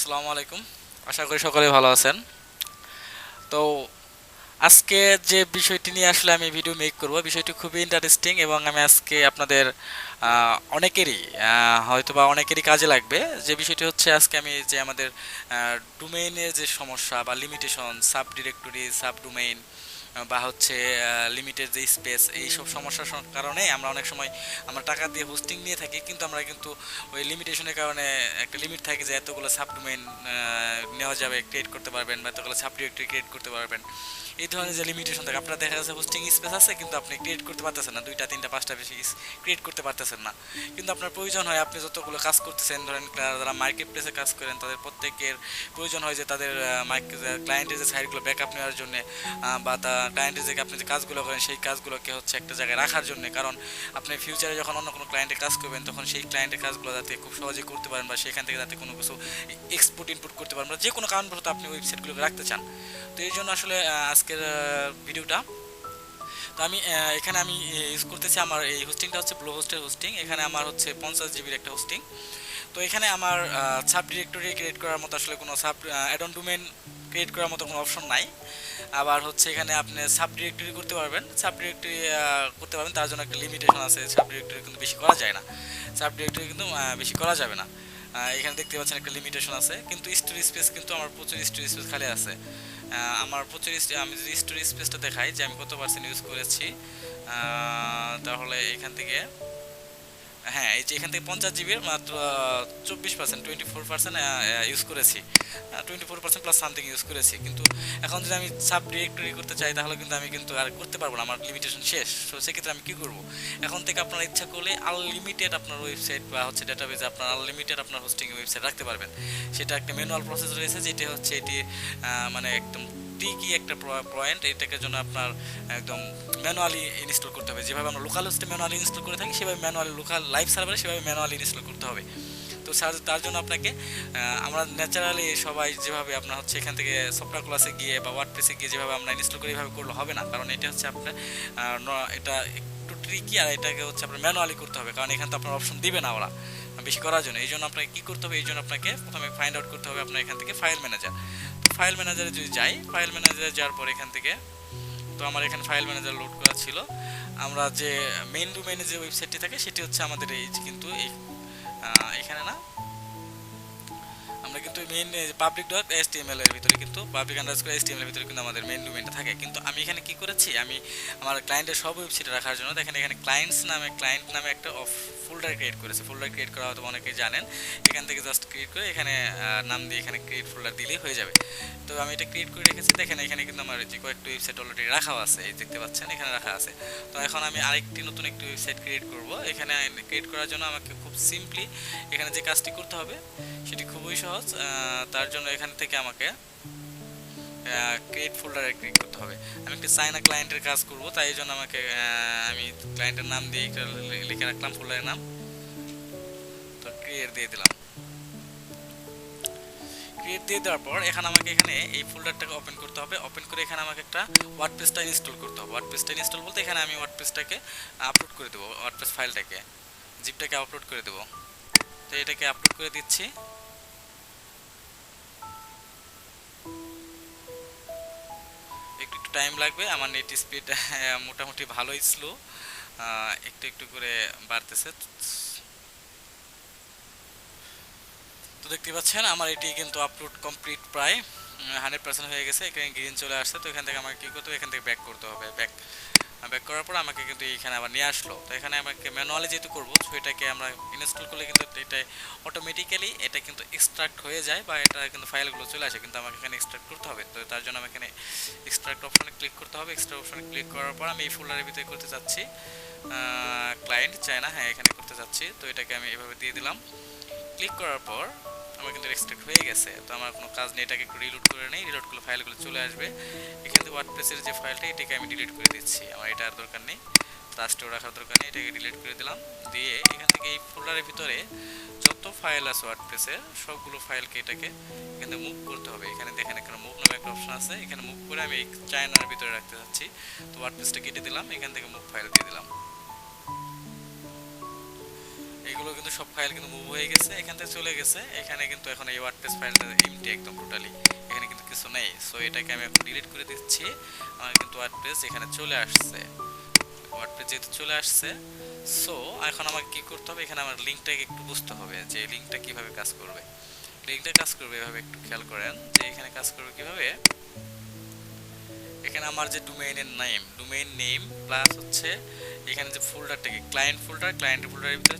আসসালামু আলাইকুম। আশা করি সকলে ভালো আছেন। তো আজকে যে বিষয়টি নিয়ে আসলে আমি ভিডিও মেক করব, বিষয়টি খুবই ইন্টারেস্টিং এবং আমি আজকে আপনাদের অনেকেরই হয়তোবা অনেকেরই কাজে লাগবে। যে বিষয়টি হচ্ছে আজকে আমি যে আমাদের ডোমেইনের যে সমস্যা বা limitation, sub directory, sub domain বা হচ্ছে লিমিটেড যে স্পেস, এইসব সমস্যার কারণে আমরা অনেক সময় আমরা টাকা দিয়ে হোস্টিং নিয়ে থাকি, কিন্তু আমরা কিন্তু ওই লিমিটেশনের কারণে একটা লিমিট থাকে যে এতগুলো সাবডোমেইন নেওয়া যাবে, ক্রিয়েট করতে পারবেন, বা এতগুলো সাব ডিরেক্টরি ক্রিয়েট করতে পারবেন। এই ধরনের যে লিমিটেশন থাকে, আপনার দেখা যাচ্ছে হোস্টিং স্পেস আছে কিন্তু আপনি ক্রিয়েট করতে পারতেছেন না, দুইটা তিনটা পাঁচটা বেশি ক্রিয়েট করতে পারতেছেন না। কিন্তু আপনার প্রয়োজন হয়, আপনি যতগুলো কাজ করতেছেন, ধরেন যারা মার্কেট প্লেসে কাজ করেন তাদের প্রত্যেকের প্রয়োজন হয় যে তাদের ক্লায়েন্টের যে সাইটগুলো ব্যাকআপ নেওয়ার জন্য, বা তা ক্লায়েন্টের যে আপনি যে কাজগুলো করেন সেই কাজগুলোকে হচ্ছে একটা জায়গায় রাখার জন্য। কারণ আপনি ফিউচারে যখন অন্য কোনো ক্লায়েন্টের কাজ করবেন তখন সেই ক্লায়েন্টের কাজগুলো যাতে খুব সহজে করতে পারেন, বা সেখান থেকে যাতে কোনো কিছু এক্সপোর্ট ইনপুট করতে পারেন, বা যে কোনো কারণবশত আপনি ওয়েবসাইটগুলোকে রাখতে চান। তো এই জন্য আসলে আজকের ভিডিওটা। তো আমি এখানে আমি ইউজ করতেছি, আমার এই হোস্টিংটা হচ্ছে ব্লু হোস্টের হোস্টিং। এখানে আমার হচ্ছে 50 জিবির একটা হোস্টিং। তো এখানে আমার সাব ডিরেক্টরি ক্রিয়েট করার মতো আসলে কোনো সাব অ্যাডন ডোমেন ক্রিয়েট করার মতো কোনো অপশন নাই। আবার হচ্ছে এখানে আপনি সাব ডিরেক্টরি করতে পারবেন, সাব ডিরেক্টরি করতে পারবেন, তার জন্য একটা লিমিটেশন আছে। সাব ডিরেক্টরি কিন্তু বেশি করা যায় না, সাব ডিরেক্টরি কিন্তু বেশি করা যাবে না। এখানে দেখতে পাচ্ছেন একটা লিমিটেশন আছে, কিন্তু স্টোরেজ স্পেস কিন্তু আমার প্রচুর স্টোরেজ স্পেস খালি আছে। আমার প্রচুর আমি যদি স্টোরেজ স্পেসটা দেখাই যে আমি কত পার্সেন্ট ইউজ করেছি, তাহলে এখান থেকে, হ্যাঁ, এই যে এখান থেকে 50 জিবির মাত্র 24%, 24% ইউজ করেছি, 24% প্লাস সামথিং ইউজ করেছি। কিন্তু এখন যদি আমি সাব ডিরেক্টরি করতে চাই তাহলে কিন্তু আমি কিন্তু আর করতে পারবো না, আমার লিমিটেশন শেষ। তো সেক্ষেত্রে আমি কী করবো, এখন থেকে আপনারা ইচ্ছা করলে আনলিমিটেড আপনার ওয়েবসাইট বা হচ্ছে ডাটাবেজে আপনার আনলিমিটেড আপনার হোস্টিং ওয়েবসাইট রাখতে পারবেন। সেটা একটা ম্যানুয়াল প্রসেস রয়েছে, যেটি হচ্ছে এটি মানে একদম কি একটা পয়েন্ট, এটাকে জন্য আপনার একদম ম্যানুয়ালি ইনস্টল করতে হবে। যেভাবে আমরা লোকাল হোস্টে ম্যানুয়ালি ইনস্টল করে থাকি, সেভাবে ম্যানুয়ালি লোকাল লাইভ সার্ভারে সেভাবে ম্যানুয়ালি ইনস্টল করতে হবে। তো তার জন্য আপনাকে আমরা ন্যাচারালি সবাই যেভাবে আপনার হচ্ছে এখান থেকে সফটওয়্যার ক্লাসে গিয়ে বা ওয়ার্ডপ্রেসে গিয়ে যেভাবে আমরা ইনস্টল করি, এভাবে করলে হবে না। কারণ এটা হচ্ছে আপনার এটা একটু ট্রিকি, আর এটাকে হচ্ছে আপনার ম্যানুয়ালি করতে হবে, কারণ এখান থেকে আপনার অপশন দিবে না ওরা বেশি করার জন্য। এই জন্য আপনাকে কী করতে হবে, এই জন্য আপনাকে প্রথমে ফাইন্ড আউট করতে হবে আপনার এখান থেকে ফাইল ম্যানেজার। তো ফাইল ম্যানেজারে যদি যাই, ফাইল ম্যানেজারে যাওয়ার পর এখান থেকে, তো আমার এখানে ফাইল ম্যানেজার লোড করা ছিল। আমরা যে মেইন ডোমেইনে যে ওয়েবসাইটটি থাকে সেটি হচ্ছে আমাদের এই কিন্তু এই এখানে না, আমরা কিন্তু মেইন পাবলিক ডট এসটিএমএল এর ভিতরে, কিন্তু পাবলিক আন্ডারস্কোর এসটিএমএল এর ভিতরে কিন্তু আমাদের মেইন ডোমেইনটা থাকে। কিন্তু আমি এখানে কি করেছি, আমি আমার ক্লায়েন্টের সব ওয়েবসাইটে রাখার জন্য দেখেন এখানে ক্লায়েন্ট নামে একটা ফোল্ডার ক্রিয়েট করেছে। ফোল্ডার ক্রিয়েট করা হয়তো অনেকেই জানেন। এখান থেকে জাস্ট ক্রিয়েট করে এখানে নাম দিয়ে এখানে ক্রিয়েট ফোল্ডার দিলেই হয়ে যাবে। তো আমি এটা ক্রিয়েট করে রেখেছি। দেখেন এখানে কিন্তু আমার যে কয়েকটা ওয়েবসাইট অলরেডি রাখাও আছে, এই দেখতে পাচ্ছেন এখানে রাখা আছে। তো এখন আমি আরেকটি নতুন একটি ওয়েবসাইট ক্রিয়েট করব। এখানে ক্রিয়েট করার জন্য আমাকে খুব সিম্পলি এখানে যে কাজটি করতে হবে সেটি খুবই সহজ। তার জন্য এখান থেকে আমাকে ক্রিয়েট ফোল্ডারে ক্লিক করতে হবে। আমি একটি চায়না ক্লায়েন্টের কাজ করব, তাই জন্য আমাকে আমি ক্লায়েন্টের নাম দিয়ে একটা লিখে রাখলাম, ফোল্ডারের নাম। তো ক্রিয়েট দিয়ে দিলাম। ক্রিয়েট দিয়ে দেওয়ার পর এখানে আমাকে এখানে এই ফোল্ডারটাকে ওপেন করতে হবে। ওপেন করে এখানে আমাকে একটা ওয়ার্ডপ্রেসটা ইনস্টল করতে হবে। ওয়ার্ডপ্রেসটা ইনস্টল বলতে এখানে আমি ওয়ার্ডপ্রেসটাকে আপলোড করে দেবো, ওয়ার্ডপ্রেস ফাইলটাকে, জিপটাকে আপলোড করে দেবো। তো এটাকে আপলোড করে দিচ্ছি। একটু একটু টাইম লাগবে, আমার নেট স্পিড মোটামুটি ভালোই স্লো, একটু একটু করে বাড়তেছে। তো দেখতে পাচ্ছেন আমার এটি কিন্তু আপলোড কমপ্লিট, প্রায় 100% হয়ে গেছে। এখানে গ্রিন চলে আসছে। তো এখান থেকে আমাকে কী করতে হবে, এখান থেকে ব্যাক করতে হবে। ব্যাক করার পর আমাকে কিন্তু এখানে আবার নিয়ে আসলো। তো এখানে আমাকে ম্যানুয়ালি যেহেতু করবো, সো এটাকে আমরা ইনস্টল করলে কিন্তু এটা অটোমেটিক্যালি এটা কিন্তু এক্সট্রাক্ট হয়ে যায়, বা এটা কিন্তু ফাইলগুলো চলে আসে। কিন্তু আমাকে এখানে এক্সট্রাক্ট করতে হবে। তো তার জন্য আমাকে এখানে এক্সট্রাক্ট অপশনে ক্লিক করতে হবে। এক্সট্রাক্ট অপশনে ক্লিক করার পর আমি এই ফোল্ডারের ভিতরে করতে চাচ্ছি ক্লায়েন্ট চায়না, হ্যাঁ এখানে করতে চাচ্ছি। তো এটাকে আমি এভাবে দিয়ে দিলাম। ক্লিক করার পর আমার কিন্তু এক্সট্রাক্ট হয়ে গেছে। তো আমার কোনো কাজ নেই, এটাকে একটু রিলোড করে নেই। রিলোড করলে ফাইলগুলো চলে আসবে। এখান থেকে ওয়ার্ডপ্রেসের যে ফাইলটা, এটাকে আমি ডিলিট করে দিচ্ছি, আমার এটা আর দরকার নেই, লাস্টেও রাখার দরকার নেই। এটাকে ডিলিট করে দিলাম। দিয়ে এখান থেকে এই ফোল্ডারের ভিতরে যত ফাইল আছে ওয়ার্ডপ্রেসের সবগুলো ফাইলকে এটাকে এখান থেকে মুভ করতে হবে। এখানে দেখেন এখানে মুভ নামে একটা অপশন আছে, এখানে মুভ করে আমি এই চায়নার ভিতরে রাখতে চাচ্ছি। তো ওয়ার্ডপ্রেসটা কেটে দিলাম, এখান থেকে মুভ ফাইল দিয়ে দিলাম। এগুলো কিন্তু সব ফাইল কিন্তু মুভ হয়ে গেছে, এখান থেকে চলে গেছে। এখানে কিন্তু এখন এই ওয়ার্ডপ্রেস ফাইলটা এমটি একদম টোটালি, এখানে কিন্তু কিছু নেই। সো এটাকে আমি এখন ডিলিট করে দিচ্ছি। আমার কিন্তু ওয়ার্ডপ্রেস এখানে চলে আসছে। ওয়ার্ডপ্রেস যেহেতু চলে আসছে, সো এখন আমাকে কি করতে হবে, এখানে আমার লিঙ্কটাকে একটু বুঝতে হবে যে লিঙ্কটা কিভাবে কাজ করবে। লিঙ্কটা কাজ করবে এভাবে, একটু খেয়াল করেন যে এখানে কাজ করবে কিভাবে। এখানে আমার যে ডোমেইন নেম প্লাস হচ্ছে এখানে যে ফোল্ডারটাকে ক্লায়েন্ট ফোল্ডার, ক্লায়েন্টের ফোল্ডারের ভিতরে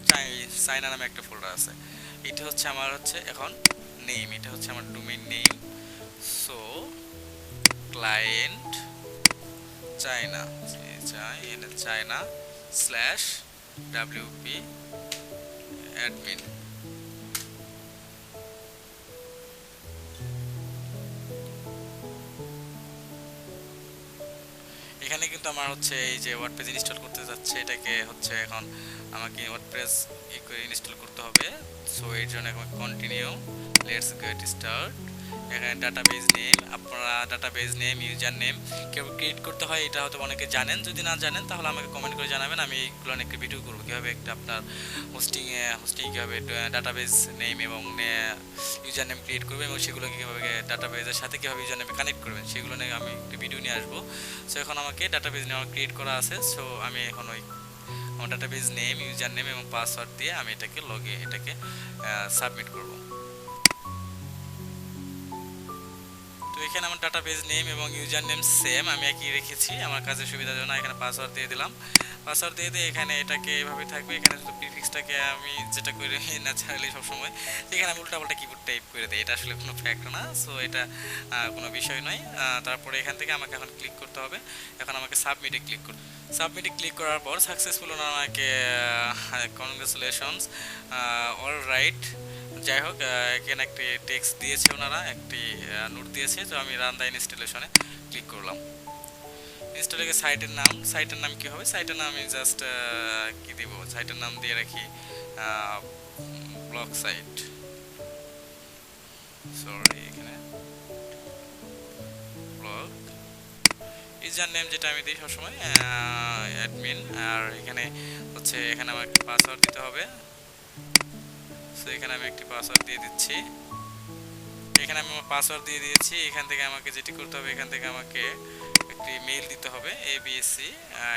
চায়না নামে একটা ফোল্ডার আছে। এটা হচ্ছে আমার হচ্ছে এখন নেম, এটা হচ্ছে আমার domain name. So client China, China slash WP admin. এখানে কিন্তু আমার হচ্ছে এই যে ওয়ার্ডপ্রেস ইনস্টল করতে যাচ্ছে, এটাকে হচ্ছে এখন আমাকে ওয়ার্ডপ্রেস ইনস্টল করতে হবে। সো এর জন্য এখন কন্টিনিউ, লেটস গেট স্টার্ট। এখানে ডাটাবেজ নেম, আপনারা ডাটাবেজ নেম, ইউজার নেম কেউ ক্রিয়েট করতে হয়, এটা হয়তো অনেকে জানেন। যদি না জানেন তাহলে আমাকে কমেন্ট করে জানাবেন, আমি এইগুলো একটা ভিডিও করবো কীভাবে একটা আপনার হোস্টিং কীভাবে ডাটাবেজ নেম এবং ইউজার নেম ক্রিয়েট করবেন এবং সেগুলো কীভাবে ডাটাবেজের সাথে কীভাবে ইউজার নেমে কানেক্ট করবেন সেগুলো নিয়ে আমি একটা ভিডিও নিয়ে আসবো। সো এখন আমাকে ডাটাবেজ নেম ক্রিয়েট করা আছে। সো আমি এখন ওই আমার ডাটাবেজ নেম, ইউজার নেম এবং পাসওয়ার্ড দিয়ে আমি এটাকে এটাকে সাবমিট করব। তো এখানে আমার ডাটাবেজ নেম এবং ইউজার নেম সেম আমি একই রেখেছি আমার কাজের সুবিধার জন্য। এখানে পাসওয়ার্ড দিয়ে দিলাম, পাসওয়ার্ড দিয়ে এখানে এটাকে এভাবে থাকবে। এখানে শুধু প্রিফিক্সটাকে আমি যেটা করে ন্যাচারালি সবসময় এখানে আমি উল্টাপাল্টা কিবোর্ড টাইপ করে দিই, এটা আসলে কোনো ফ্যাক্ট না। সো এটা কোনো বিষয় নয়। তারপরে এখান থেকে আমাকে এখন ক্লিক করতে হবে। এখন আমাকে সাবমিটে ক্লিক করতে, সাবমিটে ক্লিক করার পর সাকসেসফুল আমাকে কনগ্রাচুলেশনস অল রাইট, যাই হোক এখানে একটি টেক্সট দিয়েছে, ওনারা একটি নোট দিয়েছে। তো আমি রান দ্য ইনস্টলেশনে ক্লিক করলাম। ইনস্টলে সাইটের নাম কি হবে, সাইটের নাম আমি জাস্ট কি দিব, সাইটের নাম দিয়ে রাখি ব্লগ সাইট, সরি এখানে ব্লগ। ইউজার নেম যেটা আমি দিই সবসময় অ্যাডমিন, আর এখানে হচ্ছে এখানে আমার একটা পাসওয়ার্ড দিতে হবে। সো এখানে আমি একটি পাসওয়ার্ড দিয়ে দিচ্ছি। এখানে আমি আমার পাসওয়ার্ড দিয়ে দিয়েছি। এখান থেকে আমাকে যেটি করতে হবে, এখান থেকে আমাকে একটি মেইল দিতে হবে, abc,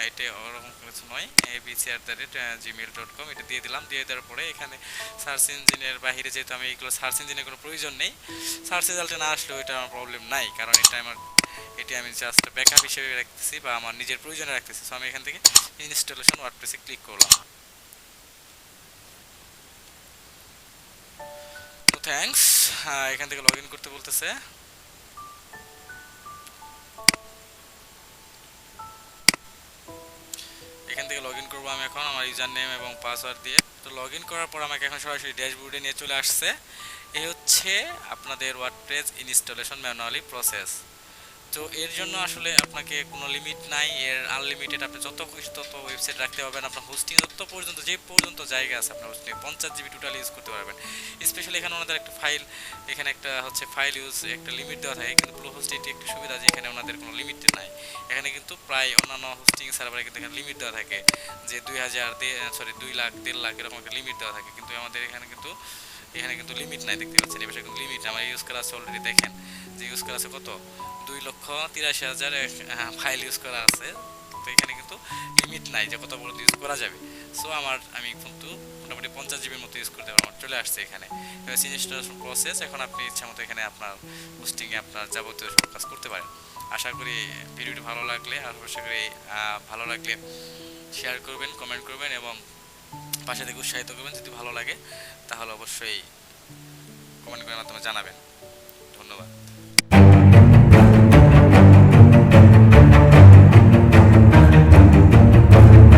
এটা ওরকম কিছু নয়, abc@gmail.com, এটা দিয়ে দিলাম। দিয়ে দেওয়ার পরে এখানে সার্চ ইঞ্জিনের বাইরে, যেহেতু আমি এগুলো সার্চ ইঞ্জিনের কোনো প্রয়োজন নেই, সার্চ রেজাল্টে না আসলেও এটা আমার প্রবলেম নাই, কারণ এটি আমি জাস্ট ব্যাকআপ হিসেবে রাখতেছি বা আমার নিজের প্রয়োজনে রাখতেছি। সো আমি এখান থেকে ইনস্টলেশন ওয়ার্ডপ্রেসে ক্লিক করলাম। তো থ্যাঙ্কস, এখান থেকে লগ ইন করতে বলতেছে। এখান থেকে লগ ইন করবো আমি এখন আমার ইউজার নেম এবং পাসওয়ার্ড দিয়ে। তো লগ ইন করার পর আমাকে এখন সরাসরি ড্যাশবোর্ডে নিয়ে চলে আসছে। এই হচ্ছে আপনাদের ওয়ার্ডপ্রেস ইনস্টলেশন ম্যানুয়ালি প্রসেস। তো এর জন্য আসলে আপনাকে কোনো লিমিট নাই, এর আনলিমিটেড, আপনি যত খুশি তত ওয়েবসাইট রাখতে পারবেন। আপনার হোস্টিং যত পর্যন্ত যে পর্যন্ত জায়গা আছে আপনার হোস্টিং 50 জিবি টোটাল ইউজ করতে পারবেন। স্পেশালি এখানে ওনাদের একটা ফাইল, এখানে একটা হচ্ছে ফাইল ইউজ একটা লিমিট দেওয়া থাকে, কিন্তু ব্লু হোস্ট এটি একটি সুবিধা যে এখানে ওনাদের কোনো লিমিট নাই। এখানে কিন্তু প্রায় অন্যান্য হোস্টিং সার্ভারে কিন্তু এখানে লিমিট দেওয়া থাকে যে 2 লাখ 1.5 লাখ এরকম একটা লিমিট দেওয়া থাকে, কিন্তু আমাদের এখানে কিন্তু লিমিট নাই, দেখতে পাচ্ছেন এই বিষয়ে কিন্তু লিমিট আমার ইউজ করা আছে অলরেডি। দেখেন যে ইউজ করা আছে কত, 2,83,000 ফাইল ইউজ করা আছে। তো এখানে কিন্তু লিমিট নাই যে কত পর্যন্ত ইউজ করা যাবে। সো আমি কিন্তু মোটামুটি 50 জিবির মতো ইউজ করতে পারবো, চলে আসছে এখানে। ইনস্টলেশন প্রসেস, এখন আপনি ইচ্ছা মতো এখানে আপনার হোস্টিংয়ে আপনার যাবতীয় সব কাজ করতে পারেন। আশা করি ভিডিওটি ভালো লাগলে শেয়ার করবেন, কমেন্ট করবেন এবং পাশে থেকে উৎসাহিত করবেন। যদি ভালো লাগে তাহলে অবশ্যই কমেন্ট করার মাধ্যমে জানাবেন। ধন্যবাদ।